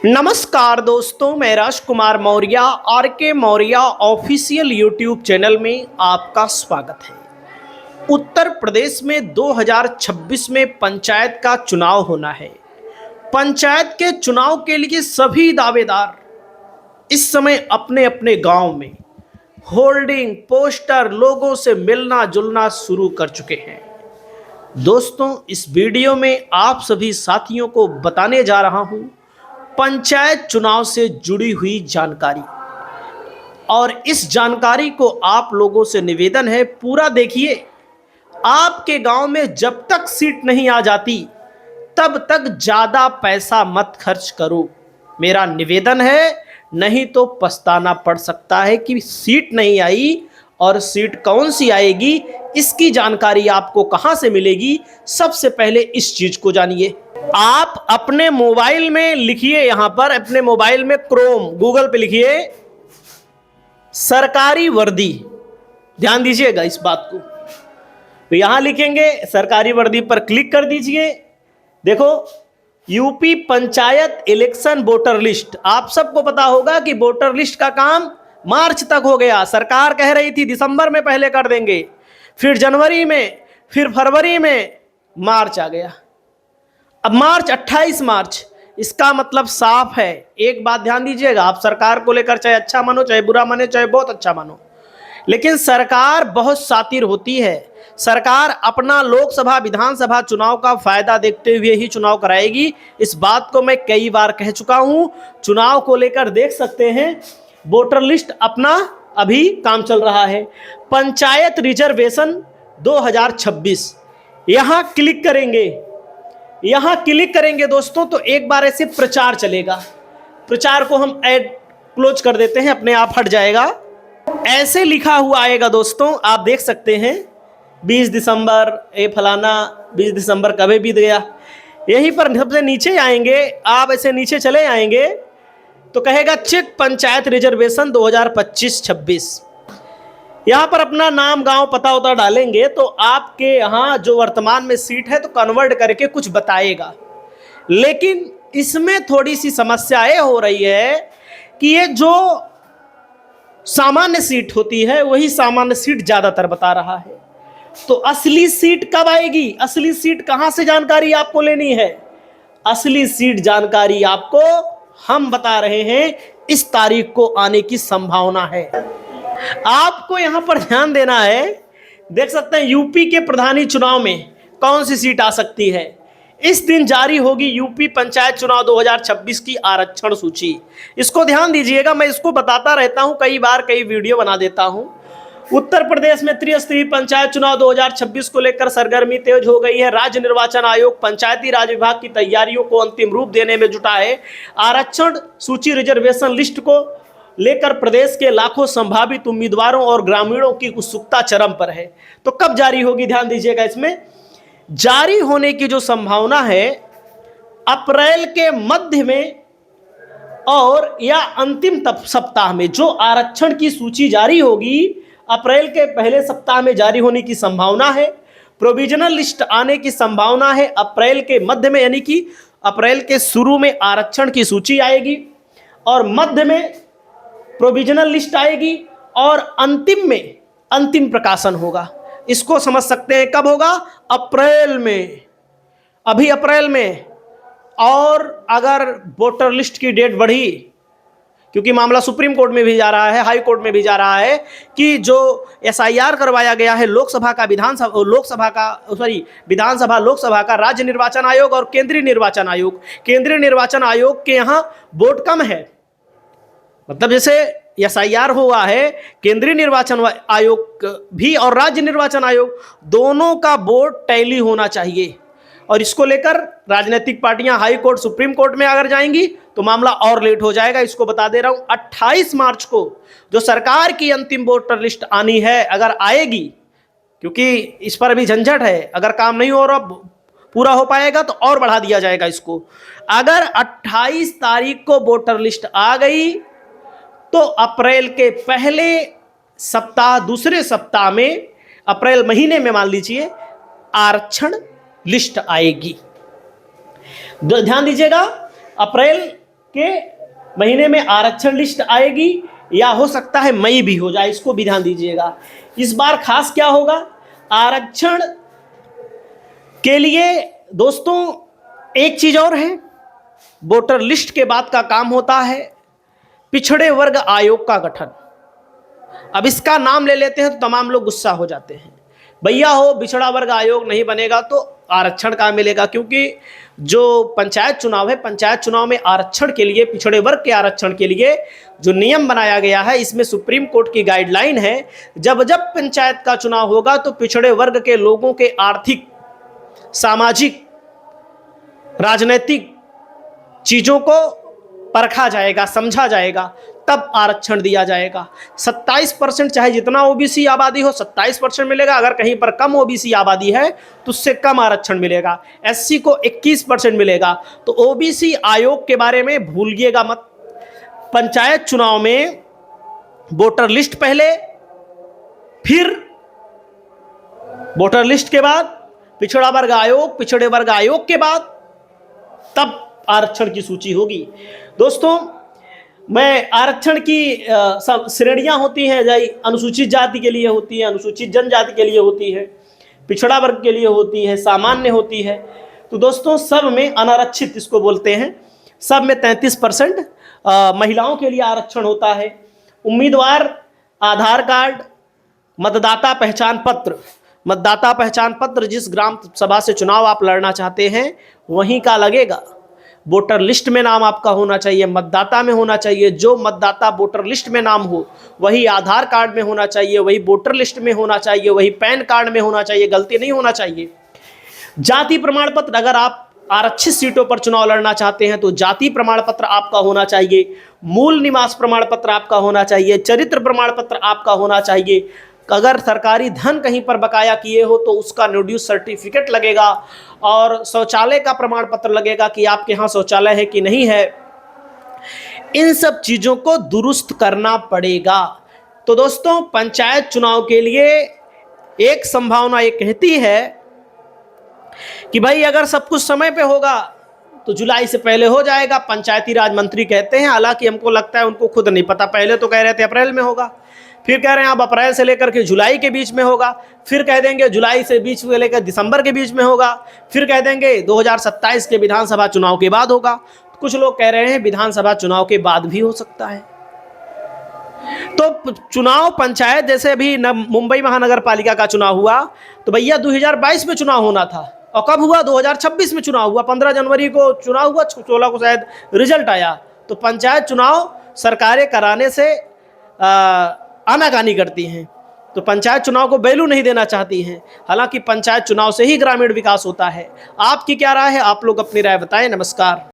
नमस्कार दोस्तों, मैं राजकुमार मौर्य आर के मौर्य ऑफिशियल यूट्यूब चैनल में आपका स्वागत है। उत्तर प्रदेश में 2026 में पंचायत का चुनाव होना है। पंचायत के चुनाव के लिए सभी दावेदार इस समय अपने अपने गांव में होर्डिंग, पोस्टर, लोगों से मिलना जुलना शुरू कर चुके हैं। दोस्तों, इस वीडियो में आप सभी साथियों को बताने जा रहा हूं पंचायत चुनाव से जुड़ी हुई जानकारी, और इस जानकारी को आप लोगों से निवेदन है पूरा देखिए। आपके गांव में जब तक सीट नहीं आ जाती तब तक ज़्यादा पैसा मत खर्च करो, मेरा निवेदन है, नहीं तो पछताना पड़ सकता है कि सीट नहीं आई। और सीट कौन सी आएगी, इसकी जानकारी आपको कहां से मिलेगी, सबसे पहले इस चीज को जानिए। आप अपने मोबाइल में लिखिए, यहां पर अपने मोबाइल में क्रोम गूगल पे लिखिए सरकारी वर्दी। ध्यान दीजिएगा इस बात को। तो यहां लिखेंगे सरकारी वर्दी पर क्लिक कर दीजिए। देखो, UP panchayat election voter list. आप सबको पता होगा कि वोटर लिस्ट का काम मार्च तक हो गया। सरकार कह रही थी दिसंबर में पहले कर देंगे, फिर जनवरी में, फिर फरवरी में, मार्च आ गया। अब मार्च 28 मार्च, इसका मतलब साफ है। एक बात ध्यान दीजिएगा, आप सरकार को लेकर चाहे अच्छा मानो, चाहे बुरा माने, चाहे बहुत अच्छा मानो, लेकिन सरकार बहुत शातिर होती है। सरकार अपना लोकसभा विधानसभा चुनाव का फायदा देखते हुए ही चुनाव कराएगी। इस बात को मैं कई बार कह चुका हूं। चुनाव को लेकर देख सकते हैं, वोटर लिस्ट अपना अभी काम चल रहा है। पंचायत रिजर्वेशन 2026, यहां क्लिक करेंगे। यहां क्लिक करेंगे दोस्तों, तो एक बार ऐसे प्रचार चलेगा। प्रचार को हम ऐड क्लोज कर देते हैं, अपने आप हट जाएगा। ऐसे लिखा हुआ आएगा दोस्तों, आप देख सकते हैं 20 दिसंबर फलाना 20 दिसंबर कभी बीत गया। यहीं पर सबसे नीचे आएंगे, आप ऐसे नीचे चले आएंगे तो कहेगा चेक पंचायत रिजर्वेशन 2025-26। यहाँ पर अपना नाम, गांव, पता उता डालेंगे तो आपके यहाँ जो वर्तमान में सीट है तो कन्वर्ट करके कुछ बताएगा। लेकिन इसमें थोड़ी सी समस्याएं हो रही है कि ये जो सामान्य सीट होती है वही सामान्य सीट ज़्यादातर बता रहा है। तो असली सीट कब आएगी, असली सीट कहाँ से जानकारी आपको लेनी है? असली सीट जानकारी आपको हम बता रहे हैं, इस तारीख को आने की संभावना है। आपको यहां पर ध्यान देना है। देख सकते हैं यूपी के प्रधानी चुनाव में कौन सी सीट आ सकती है। इस दिन जारी होगी यूपी पंचायत चुनाव 2026 की आरक्षण सूची। इसको ध्यान दीजिएगा, मैं इसको बताता रहता हूं, कई बार कई वीडियो बना देता हूं। उत्तर प्रदेश में त्रिस्तरीय पंचायत चुनाव 2026 को लेकर सरगर्मी तेज हो गई है। राज्य निर्वाचन आयोग पंचायती राज विभाग की तैयारियों को अंतिम रूप देने में जुटा है। आरक्षण सूची रिजर्वेशन लिस्ट को लेकर प्रदेश के लाखों संभावित उम्मीदवारों और ग्रामीणों की उत्सुकता चरम पर है। तो कब जारी होगी, ध्यान दीजिएगा। इसमें जारी होने की जो संभावना है अप्रैल के मध्य में और या अंतिम सप्ताह में। जो आरक्षण की सूची जारी होगी अप्रैल के पहले सप्ताह में जारी होने की संभावना है। प्रोविजनल लिस्ट आने की संभावना है अप्रैल के मध्य में, यानी कि अप्रैल के शुरू में आरक्षण की सूची आएगी और मध्य में प्रोविजनल लिस्ट आएगी और अंतिम में अंतिम प्रकाशन होगा। इसको समझ सकते हैं कब होगा, अप्रैल में, अभी अप्रैल में। और अगर वोटर लिस्ट की डेट बढ़ी, क्योंकि मामला सुप्रीम कोर्ट में भी जा रहा है, हाई कोर्ट में भी जा रहा है, कि जो एसआईआर करवाया गया है लोकसभा का विधानसभा लोकसभा का राज्य निर्वाचन आयोग और केंद्रीय निर्वाचन आयोग के यहाँ वोट कम है। मतलब जैसे एसआईआर हुआ है, केंद्रीय निर्वाचन आयोग भी और राज्य निर्वाचन आयोग दोनों का वोट टैली होना चाहिए। और इसको लेकर राजनीतिक पार्टियां हाई कोर्ट, सुप्रीम कोर्ट में अगर जाएंगी तो मामला और लेट हो जाएगा। इसको बता दे रहा हूं, 28 मार्च को जो सरकार की अंतिम वोटर लिस्ट आनी है, अगर आएगी, क्योंकि इस पर अभी झंझट है, अगर काम नहीं हो रहा पूरा हो पाएगा तो और बढ़ा दिया जाएगा इसको। अगर 28 तारीख को वोटर लिस्ट आ गई तो अप्रैल के पहले सप्ताह, दूसरे सप्ताह में, अप्रैल महीने में मान लीजिए आरक्षण लिस्ट आएगी। ध्यान दीजिएगा, अप्रैल के महीने में आरक्षण लिस्ट आएगी या हो सकता है मई भी हो जाए, इसको भी ध्यान दीजिएगा। इस बार खास क्या होगा, आरक्षण के लिए दोस्तों एक चीज और है, वोटर लिस्ट के बाद का काम होता है पिछड़े वर्ग आयोग का गठन। अब इसका नाम ले लेते हैं तो तमाम लोग गुस्सा हो जाते हैं, भैया हो पिछड़ा वर्ग आयोग नहीं बनेगा तो आरक्षण कहाँ मिलेगा, क्योंकि जो पंचायत चुनाव है, पंचायत चुनाव में आरक्षण के लिए, पिछड़े वर्ग के आरक्षण के लिए जो नियम बनाया गया है, इसमें सुप्रीम कोर्ट की गाइडलाइन है, जब जब पंचायत का चुनाव होगा तो पिछड़े वर्ग के लोगों के आर्थिक, सामाजिक, राजनीतिक चीजों को परखा जाएगा, समझा जाएगा, तब आरक्षण दिया जाएगा। 27% चाहे जितना ओबीसी आबादी हो 27% मिलेगा, अगर कहीं पर कम ओबीसी आबादी है तो उससे कम आरक्षण मिलेगा। एससी को 21% मिलेगा। तो ओबीसी आयोग के बारे में भूलिएगा मत। पंचायत चुनाव में वोटर लिस्ट पहले, फिर वोटर लिस्ट के बाद पिछड़ा वर्ग आयोग, पिछड़े वर्ग आयोग के बाद तब आरक्षण की सूची होगी। दोस्तों, मैं आरक्षण की सब श्रेणियां होती हैं, जैसे अनुसूचित जाति के लिए होती है, अनुसूचित जनजाति के लिए होती है, पिछड़ा वर्ग के लिए होती है, सामान्य होती है। तो दोस्तों सब में अनारक्षित इसको बोलते हैं, सब में 33% महिलाओं के लिए आरक्षण होता है। उम्मीदवार आधार कार्ड, मतदाता पहचान पत्र, मतदाता पहचान पत्र जिस ग्राम सभा से चुनाव आप लड़ना चाहते हैं वहीं का लगेगा। वोटर लिस्ट में नाम आपका होना चाहिए, मतदाता में होना चाहिए। जो मतदाता वोटर लिस्ट में नाम हो वही आधार कार्ड में होना चाहिए, वही वोटर लिस्ट में होना चाहिए, वही पैन कार्ड में होना चाहिए, गलती नहीं होना चाहिए। जाति प्रमाण पत्र, अगर आप आरक्षित सीटों पर चुनाव लड़ना चाहते हैं तो जाति प्रमाण पत्र आपका होना चाहिए, मूल निवास प्रमाण पत्र आपका होना चाहिए, चरित्र प्रमाण पत्र आपका होना चाहिए। अगर सरकारी धन कहीं पर बकाया किए हो तो उसका ड्यूस सर्टिफिकेट लगेगा, और शौचालय का प्रमाण पत्र लगेगा कि आपके यहाँ शौचालय है कि नहीं है। इन सब चीजों को दुरुस्त करना पड़ेगा। तो दोस्तों पंचायत चुनाव के लिए एक संभावना ये कहती है कि भाई अगर सब कुछ समय पे होगा तो जुलाई से पहले हो जाएगा, पंचायती राज मंत्री कहते हैं। हालांकि हमको लगता है उनको खुद नहीं पता, पहले तो कह रहे थे अप्रैल में होगा, फिर कह रहे हैं अब अप्रैल से लेकर के जुलाई के बीच में होगा, फिर कह देंगे जुलाई से बीच में लेकर दिसंबर के बीच में होगा, फिर कह देंगे 2027 के विधानसभा चुनाव के बाद होगा। कुछ लोग कह रहे हैं विधानसभा चुनाव के बाद भी हो सकता है। तो चुनाव पंचायत, जैसे अभी मुंबई महानगर पालिका का चुनाव हुआ तो भैया 2022 में चुनाव होना था, और कब हुआ, 2026 में चुनाव हुआ। 15 जनवरी को चुनाव हुआ, 16 को शायद रिजल्ट आया। तो पंचायत चुनाव सरकारें कराने से आनाकानी करती हैं, तो पंचायत चुनाव को वैल्यू नहीं देना चाहती हैं। हालांकि पंचायत चुनाव से ही ग्रामीण विकास होता है। आपकी क्या राय है, आप लोग अपनी राय बताएं। नमस्कार।